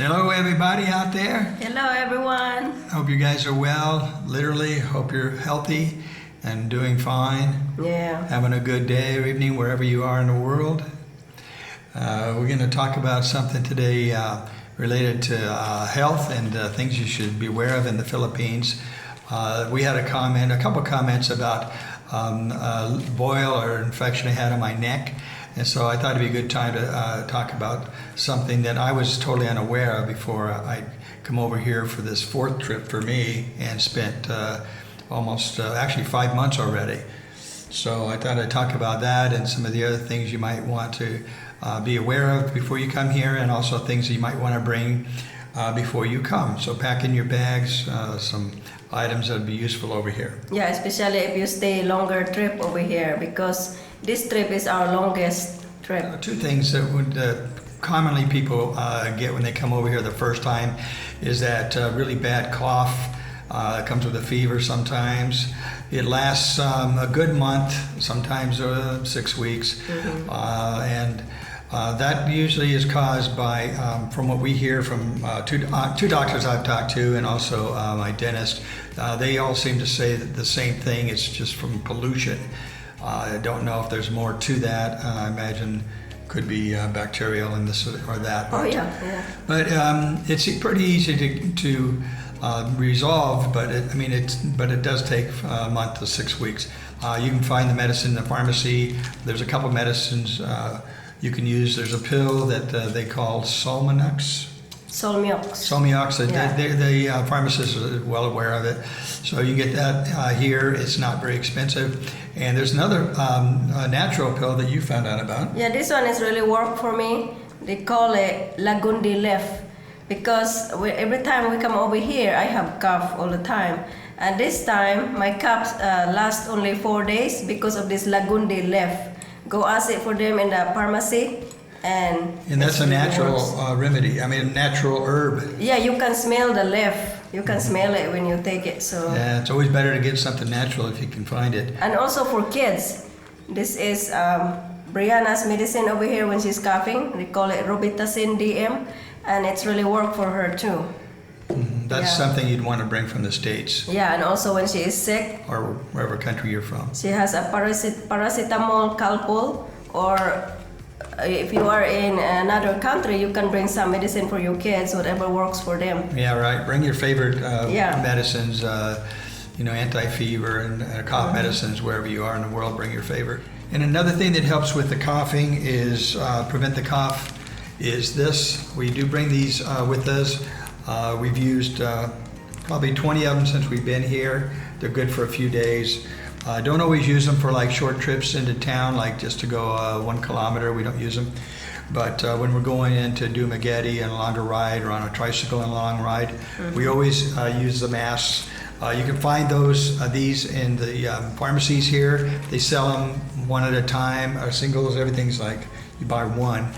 Hello everybody out there. Hello everyone. Hope you guys are well. Literally, hope you're healthy and doing fine. Yeah. Having a good day or evening wherever you are in the world. We're going to talk about something today related to health and things you should be aware of in the Philippines. We had a couple comments about a boil or infection I had on my neck. And so I thought it'd be a good time to talk about something that I was totally unaware of before I come over here for this fourth trip for me and spent almost actually 5 months already. So I thought I'd talk about that and some of the other things you might want to be aware of before you come here, and also things you might want to bring before you come. So pack in your bags some items that would be useful over here. Yeah, especially if you stay longer trip over here, because this trip is our longest trip. Two things that would commonly people get when they come over here the first time is that really bad cough. It comes with a fever sometimes. It lasts a good month, sometimes 6 weeks. Mm-hmm. And that usually is caused by, from what we hear from two doctors I've talked to and also my dentist, they all seem to say that the same thing. It's just from pollution. I don't know if there's more to that. I imagine could be bacterial in this or that. Oh yeah. But it's pretty easy to resolve. But it does take a month to 6 weeks. You can find the medicine in the pharmacy. There's a couple medicines you can use. There's a pill that they call Solmiox. Yeah. The pharmacist is well aware of it. So you get that here. It's not very expensive. And there's another natural pill that you found out about. Yeah, this one is really work for me. They call it Lagundi Leaf, because every time we come over here, I have cough all the time. And this time, my coughs last only 4 days because of this Lagundi Leaf. Go ask it for them in the pharmacy. And that's a natural remedy. Natural herb. Yeah, you can smell the leaf. You can smell it when you take it. So yeah, it's always better to get something natural if you can find it. And also for kids, this is Brianna's medicine over here when she's coughing. They call it Robitussin DM, and it's really work for her too. That's something you'd want to bring from the States. Yeah, and also when she is sick, or wherever country you're from. She has a paracetamol Calpol, or if you are in another country, you can bring some medicine for your kids, whatever works for them. Yeah, right. Bring your favorite medicines, anti-fever and cough medicines wherever you are in the world. Bring your favorite. And another thing that helps with the coughing is prevent the cough is this. We do bring these with us. We've used probably 20 of them since we've been here. They're good for a few days. Don't always use them for like short trips into town, like just to go 1 kilometer. We don't use them. But when we're going in to do Magedi and a longer ride, or on a tricycle and a long ride, we always use the masks. You can find these in the pharmacies here. They sell them one at a time, or singles. Everything's like you buy one.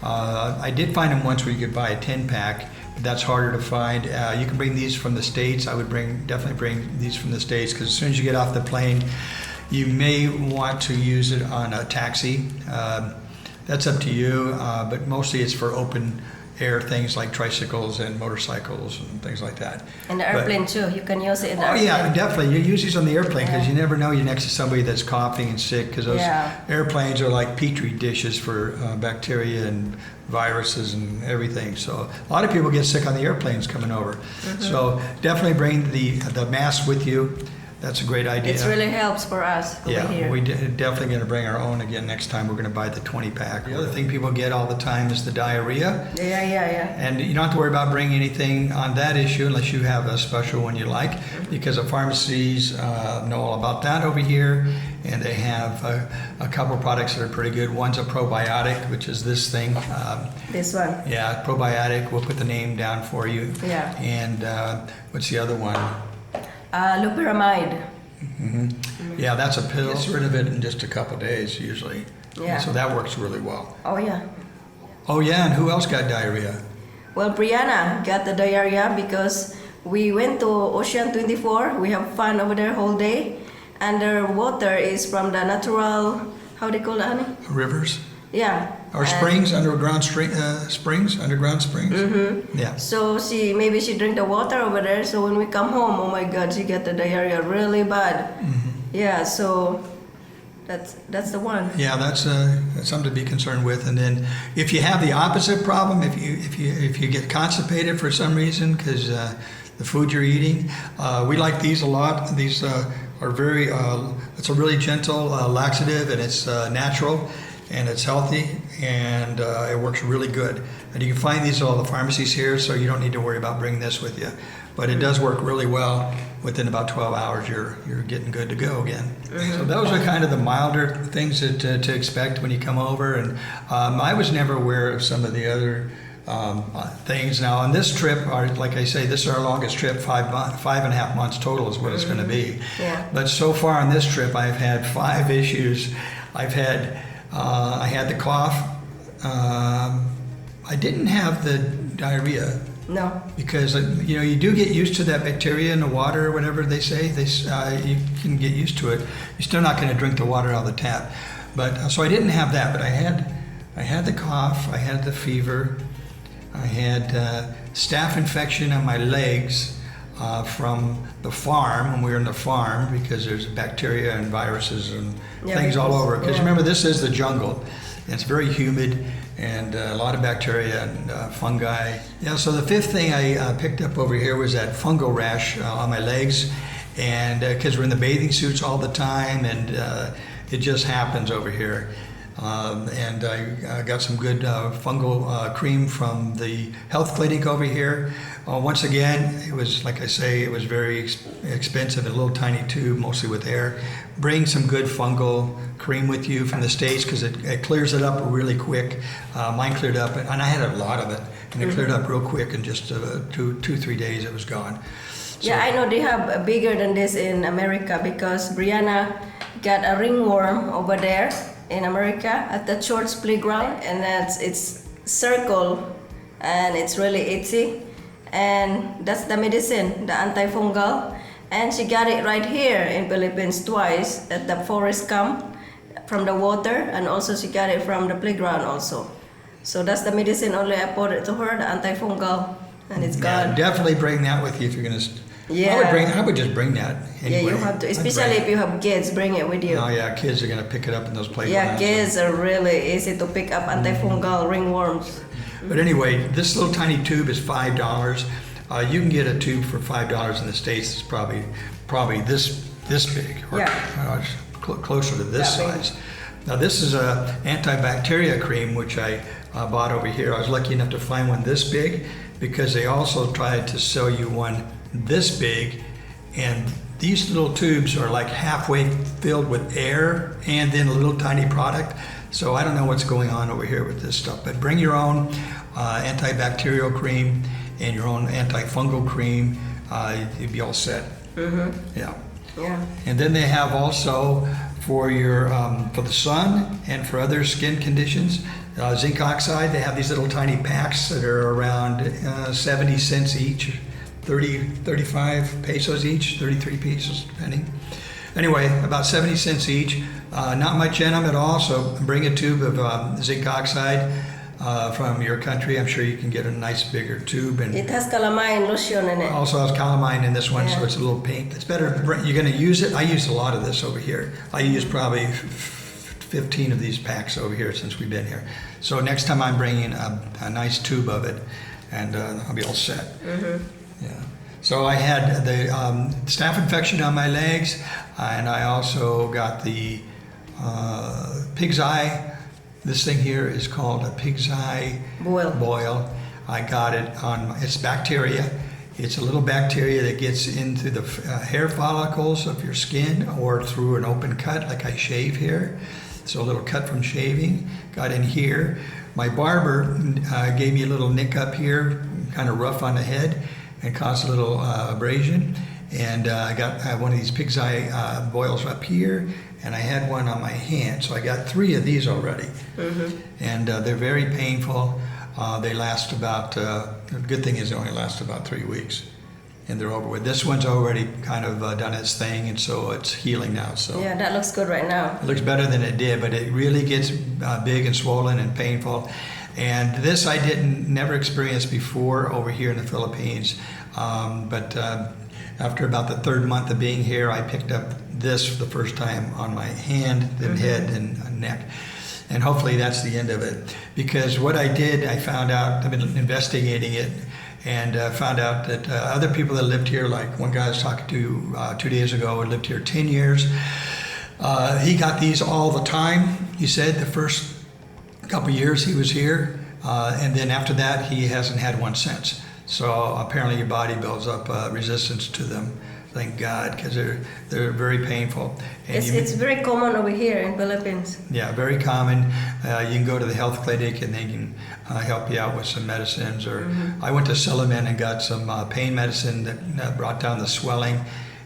I did find them once where you could buy a 10-pack. That's harder to find. You can bring these from the States. I would definitely bring these from the States, because as soon as you get off the plane, you may want to use it on a taxi. That's up to you, but mostly it's for open air things like tricycles and motorcycles and things like that. And the airplane too, you can use it in the airplane. Yeah, definitely. You use these on the airplane because you never know you're next to somebody that's coughing and sick, because those airplanes are like petri dishes for bacteria and viruses and everything. So a lot of people get sick on the airplanes coming over. So definitely bring the mask with you. That's a great idea. It really helps for us over here. We're definitely going to bring our own again next time. We're going to buy the 20-pack. The other thing people get all the time is the diarrhea. Yeah. And you don't have to worry about bringing anything on that issue unless you have a special one you like, because the pharmacies know all about that over here. And they have a couple of products that are pretty good. One's a probiotic, which is this thing. This one. Yeah, probiotic. We'll put the name down for you. Yeah. And what's the other one? Loperamide. Yeah, that's a pill. Gets rid of it in just a couple of days usually. Yeah. So that works really well. Oh yeah. Oh yeah, and who else got diarrhea? Well, Brianna got the diarrhea because we went to Ocean 24. We have fun over there whole day, and their water is from the natural, how they call it, honey? Rivers. Yeah. Or springs, underground springs. Mm-hmm. Yeah. So maybe she drink the water over there. So when we come home, oh my God, she get the diarrhea really bad. Mm-hmm. Yeah. So that's the one. Yeah, that's something to be concerned with. And then if you have the opposite problem, if you get constipated for some reason because the food you're eating, we like these a lot. These are very. It's a really gentle laxative, and it's natural. And it's healthy, and it works really good. And you can find these at all the pharmacies here, so you don't need to worry about bringing this with you. But it does work really well. Within about 12 hours, you're getting good to go again. Mm-hmm. So those are kind of the milder things to expect when you come over. And I was never aware of some of the other things. Now, on this trip, like I say, this is our longest trip, 5.5 months total is what it's going to be. Yeah. But so far on this trip, I've had 5 issues. I had the cough. I didn't have the diarrhea. No. Because you do get used to that bacteria in the water or whatever they say. You can get used to it. You're still not going to drink the water out of the tap. But so I didn't have that. But I had the cough. I had the fever. I had staph infection on my legs. From the farm, when we were in the farm, because there's bacteria and viruses and things all over. Because remember, this is the jungle. It's very humid and a lot of bacteria and fungi. Yeah, so the 5th thing I picked up over here was that fungal rash on my legs. And because we're in the bathing suits all the time, and it just happens over here. And I got some good fungal cream from the health clinic over here. Once again, it was, like I say, it was very expensive, a little tiny tube, mostly with air. Bring some good fungal cream with you from the States because it clears it up really quick. Mine cleared up, and I had a lot of it, and it cleared up real quick in just 2-3 days it was gone. So, yeah, I know they have bigger than this in America because Brianna got a ringworm over there in America at the church playground, and it's circle, and it's really itchy, and that's the medicine, the antifungal, and she got it right here in Philippines twice at the forest camp from the water, and also she got it from the playground also. So that's the medicine only I put it to her, the antifungal, and it's gone. Definitely bring that with you if you're gonna. Yeah. I would just bring that. Anyway. Yeah, you have to, especially if you have kids, bring it with you. Oh yeah, kids are gonna pick it up in those playgrounds. Yeah, kids are really easy to pick up antifungal ringworms. But anyway, this little tiny tube is $5. You can get a tube for $5 in the States. It's probably this big, or closer to this size. Now this is a antibacterial cream which I bought over here. I was lucky enough to find one this big because they also tried to sell you one this big, and these little tubes are like halfway filled with air and then a little tiny product. So I don't know what's going on over here with this stuff, but bring your own antibacterial cream and your own antifungal cream. You'd be all set. Mm-hmm. Yeah. And then they have also for your for the sun and for other skin conditions, zinc oxide. They have these little tiny packs that are around 70 cents each. 35 pesos each, 33 pesos depending. Anyway, about 70 cents each. Not much in them at all, so bring a tube of zinc oxide from your country. I'm sure you can get a nice bigger tube. And it has calamine lotion in it. Also has calamine in this one, so it's a little pink. It's better, you're going to use it. I use a lot of this over here. I use probably 15 of these packs over here since we've been here. So next time I'm bringing a nice tube of it, and I'll be all set. Mm-hmm. Yeah. So I had the staph infection on my legs, and I also got the pig's eye. This thing here is called a pig's eye boil. I got it on, it's bacteria. It's a little bacteria that gets into the hair follicles of your skin or through an open cut, like I shave here. So a little cut from shaving got in here. My barber gave me a little nick up here, kind of rough on the head, and caused a little abrasion. And I got one of these pig's eye boils up here, and I had one on my hand. So I got 3 of these already. Mm-hmm. And they're very painful. They last about, the good thing is they only last about 3 weeks. and they're over with. This one's already kind of done its thing, and so it's healing now. So yeah, that looks good right now. it looks better than it did, but it really gets big and swollen and painful. And this I never experienced before over here in the Philippines. But after about the third month of being here, I picked up this for the first time on my hand, then head, and neck. And hopefully that's the end of it. Because what I did, I found out, I've been investigating it, and found out that other people that lived here, like one guy I was talking to 2 days ago, who lived here 10 years, he got these all the time. He said the first couple years he was here, and then after that he hasn't had one since. So apparently your body builds up resistance to them. Thank God, because they're very painful. And it's very common over here in Philippines. Yeah, very common. You can go to the health clinic and they can help you out with some medicines. Or I went to Silliman and got some pain medicine that brought down the swelling,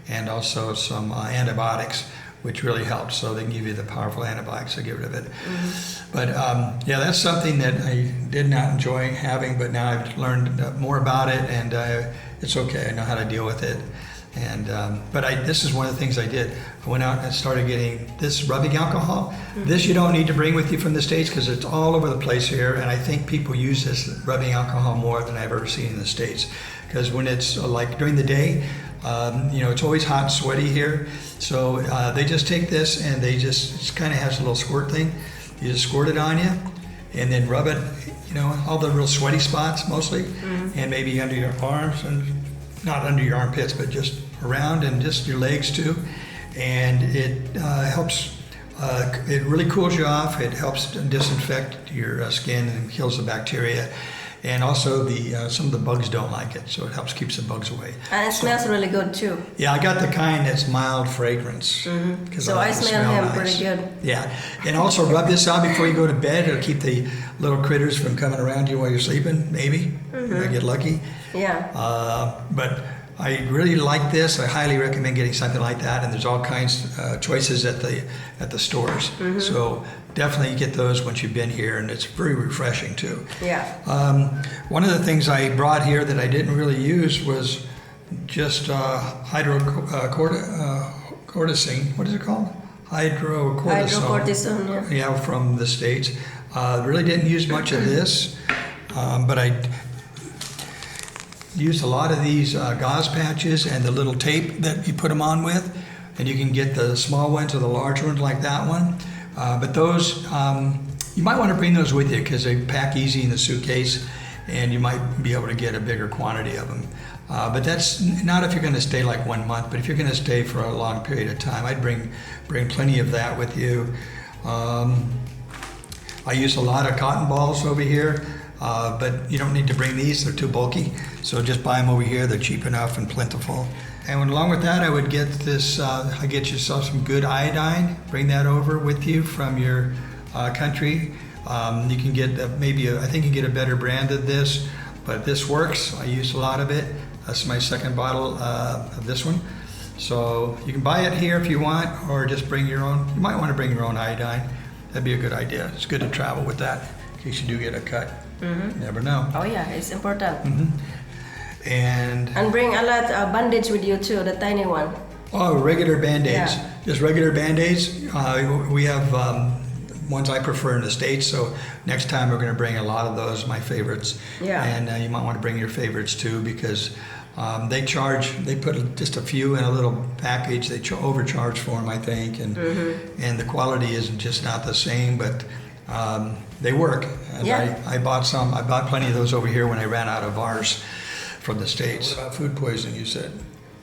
and also some antibiotics, which really helps. So they can give you the powerful antibiotics to get rid of it. But yeah, that's something that I did not enjoy having, but now I've learned more about it, and it's okay. I know how to deal with it. And but this is one of the things I did. I went out and started getting this rubbing alcohol. This you don't need to bring with you from the States because it's all over the place here, and I think people use this rubbing alcohol more than I've ever seen in the States. Because when it's like during the day, it's always hot and sweaty here. So they just take this and it kind of has a little squirt thing. You just squirt it on you and then rub it, all the real sweaty spots mostly, and maybe under your arms, and not under your armpits, but just around and just your legs too. And it helps, it really cools you off. It helps disinfect your skin and kills the bacteria. And also some of the bugs don't like it, so it helps keeps the bugs away. And it smells really good too. Yeah, I got the kind that's mild fragrance. So I smell him nice. pretty good. Yeah, and also rub this out before you go to bed. It'll keep the little critters from coming around you while you're sleeping, maybe. You might get lucky. Yeah. But I really like this. I highly recommend getting something like that. And there's all kinds of choices at the stores. So definitely get those once you've been here, and it's very refreshing too. Yeah. One of the things I brought here that I didn't really use was just hydrocortisone. What is it called? Hydrocortisone. Hydrocortisone, yeah. Yeah, from the States. Really didn't use much of this, but I used a lot of these gauze patches and the little tape that you put them on with, and you can get the small ones or the large ones like that one. But those, you might want to bring those with you because they pack easy in the suitcase, and you might be able to get a bigger quantity of them. But that's not if you're going to stay like 1 month, but if you're going to stay for a long period of time, I'd bring plenty of that with you. I use a lot of cotton balls over here, but you don't need to bring these, they're too bulky. So just buy them over here, they're cheap enough and plentiful. And along with that, I would get this, get yourself some good iodine, bring that over with you from your country. You can get I think you can get a better brand of this, but this works. I use a lot of it. That's my second bottle of this one. So you can buy it here if you want, or just bring your own. You might want to bring your own iodine. That'd be a good idea. It's good to travel with that in case you do get a cut. Never know. Oh yeah, it's important. And bring a lot of bandage with you too, the tiny one. Oh, regular Band-Aids. Yeah. Just regular Band-Aids. We have ones I prefer in the States, so next time we're going to bring a lot of those, my favorites. Yeah. And you might want to bring your favorites too, because they put just a few in a little package. They overcharge for them, I think, and the quality isn't just not the same, but they work. And yeah. I bought plenty of those over here when I ran out of ours from the States. What about food poisoning, you said?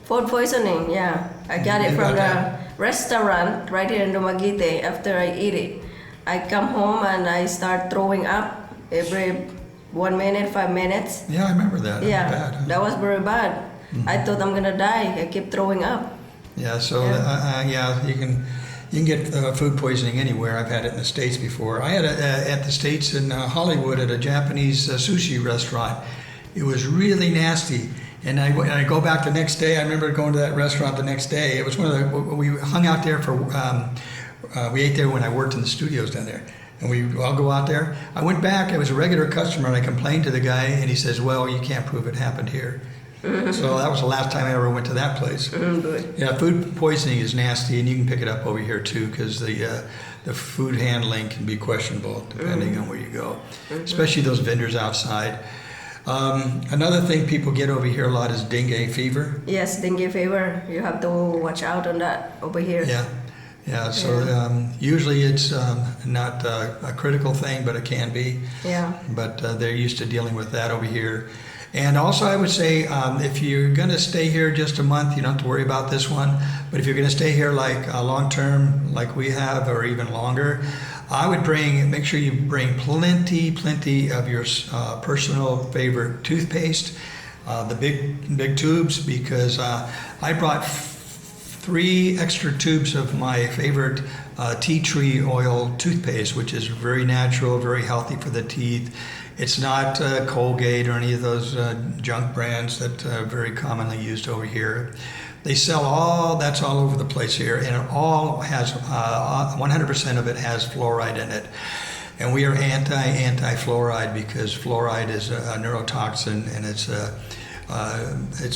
Food poisoning, yeah. I got it from the restaurant right here in Dumaguete. After I eat it, I come home and I start throwing up every 1 minute, 5 minutes. Yeah, I remember that. Yeah, Bad, huh? that was very bad. I thought I'm gonna die. I kept throwing up. Yeah, so you can get food poisoning anywhere. I've had it in the States before. I had it at the States in Hollywood at a Japanese sushi restaurant. It was really nasty. And I go back the next day. I remember going to that restaurant the next day. It was we hung out there for, we ate there when I worked in the studios down there. And we all go out there. I went back, I was a regular customer, and I complained to the guy, and he says, well, you can't prove it happened here. So that was the last time I ever went to that place. Good. Yeah, food poisoning is nasty, and you can pick it up over here too, because the food handling can be questionable depending on where you go, especially those vendors outside. Another thing people get over here a lot is dengue fever. Yes, dengue fever. You have to watch out on that over here. Yeah. So usually it's not a critical thing, but it can be. Yeah. But they're used to dealing with that over here. And also, I would say if you're going to stay here just a month, you don't have to worry about this one. But if you're going to stay here like long term, like we have, or even longer, I would make sure you bring plenty of your personal favorite toothpaste, the big tubes, because I brought 3 extra tubes of my favorite tea tree oil toothpaste, which is very natural, very healthy for the teeth. It's not Colgate or any of those junk brands that are very commonly used over here. They sell that's all over the place here, and it all has 100% of it has fluoride in it. And we are anti-fluoride because fluoride is a neurotoxin, and it's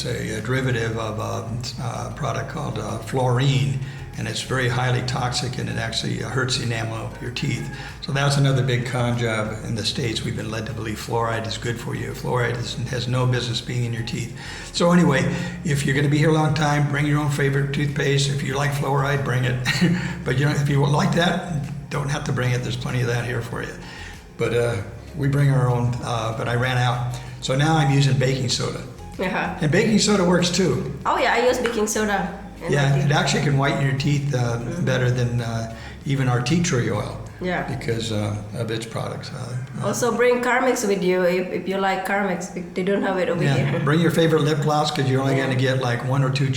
a derivative of a product called fluorine, and it's very highly toxic, and it actually hurts the enamel of your teeth. So that's another big con job in the States. We've been led to believe fluoride is good for you. Fluoride has no business being in your teeth. So anyway, if you're going to be here a long time, bring your own favorite toothpaste. If you like fluoride, bring it. But if you like that, don't have to bring it. There's plenty of that here for you. But we bring our own, but I ran out. So now I'm using baking soda. Uh-huh. And baking soda works too. Oh yeah, I use baking soda. Yeah, it actually can whiten your teeth better than even our tea tree oil. Yeah. Because of its products. Also bring Carmex with you if you like Carmex. They don't have it over here. Bring your favorite lip gloss, because you're only going to get like 1 or 2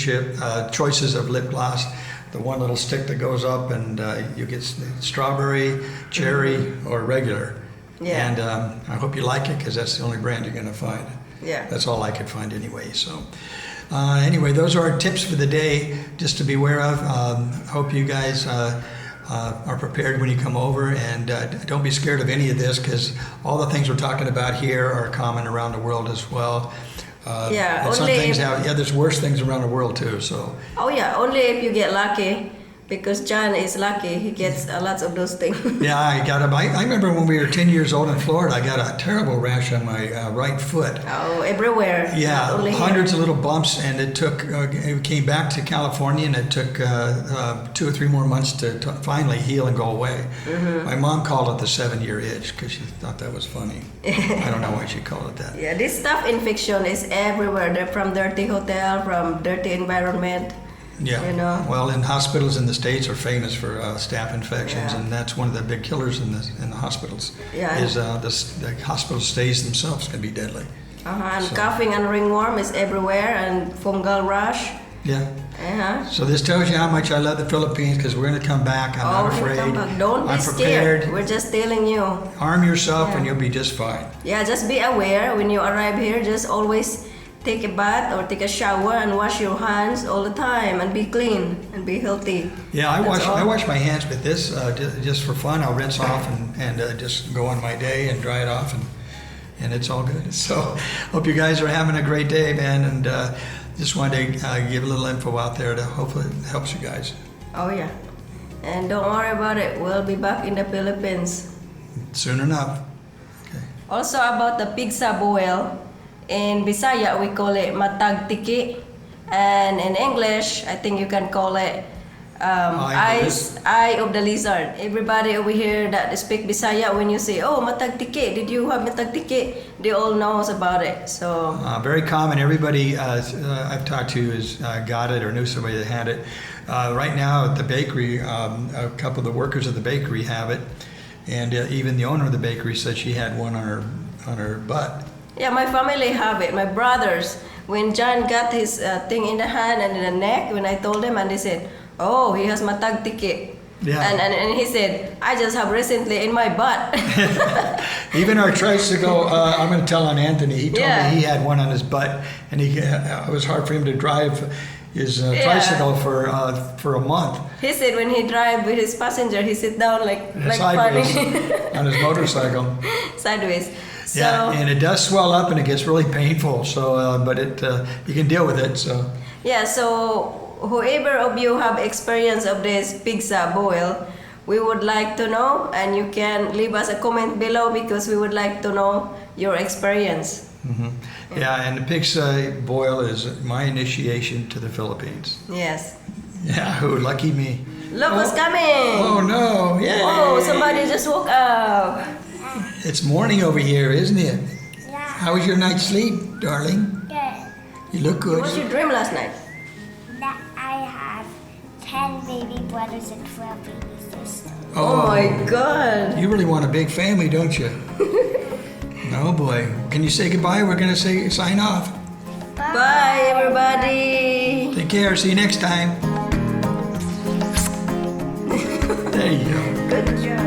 choices of lip gloss. The one little stick that goes up, and you get strawberry, cherry, or regular. Yeah. And I hope you like it, because that's the only brand you're going to find. Yeah. That's all I could find anyway. So anyway, those are our tips for the day, just to be aware of. Hope you guys are prepared when you come over, and don't be scared of any of this, because all the things we're talking about here are common around the world as well. And some things there's worse things around the world too. So. Oh yeah, only if you get lucky. Because John is lucky, he gets lots of those things. Yeah, I remember when we were 10 years old in Florida, I got a terrible rash on my right foot. Oh, everywhere. Yeah, hundreds of little bumps, and it came back to California, and it took 2 or 3 more months to finally heal and go away. Mm-hmm. My mom called it the 7-year itch, because she thought that was funny. I don't know why she called it that. Yeah, this staph infection is everywhere. They're from dirty hotel, from dirty environment. Yeah. Well, in hospitals in the States are famous for staph infections, and that's one of the big killers in the hospitals. Yeah. Is the hospital stays themselves can be deadly. And coughing and ringworm is everywhere, and fungal rash. Yeah. So this tells you how much I love the Philippines, because we're going to come back. I'm not afraid. Come back. Don't be scared. We're just telling you. Arm yourself, and you'll be just fine. Yeah, just be aware when you arrive here. Just always take a bath or take a shower and wash your hands all the time, and be clean and be healthy. Yeah, I wash my hands with this just for fun. I'll rinse off and just go on my day and dry it off, and it's all good. So hope you guys are having a great day, man, and just wanted to give a little info out there to hopefully it helps you guys. Oh yeah, and don't worry about it. We'll be back in the Philippines soon enough. Okay. Also about the pigsa boil. In Bisaya, we call it matag tiki, and in English, I think you can call it eye of the lizard. Everybody over here that speak Bisaya, when you say, "Oh, matag tiki, did you have matag tiki?" They all knows about it. So very common. Everybody I've talked to has got it or knew somebody that had it. Right now at the bakery, a couple of the workers at the bakery have it, and even the owner of the bakery said she had one on her butt. Yeah, my family have it. My brothers, when John got his thing in the hand and in the neck, when I told them, and they said, "Oh, he has matag tiki." Yeah. And he said, "I just have recently in my butt." Even our tricycle, I'm going to tell on Anthony. He told me he had one on his butt, and it was hard for him to drive his tricycle for a month. He said when he drive with his passenger, he sit down like sideways funny on his motorcycle. Sideways. So, Yeah, and it does swell up and it gets really painful. So, but you can deal with it. So. yeah, so whoever of you have experience of this pizza boil, we would like to know, and you can leave us a comment below because we would like to know your experience. Mm-hmm. Yeah, and the pig's boil is my initiation to the Philippines. Yes. Yeah, oh, lucky me. Look who's coming! Oh no! Yeah. Oh, somebody just woke up. It's morning over here, isn't it? Yeah. How was your night's sleep, darling? Good. You look good. What's your dream last night? That I have 10 baby brothers and 12 baby sisters. Oh my God! You really want a big family, don't you? Oh boy. Can you say goodbye? We're gonna sign off. Bye, everybody. Take care. See you next time. There you go. Good job.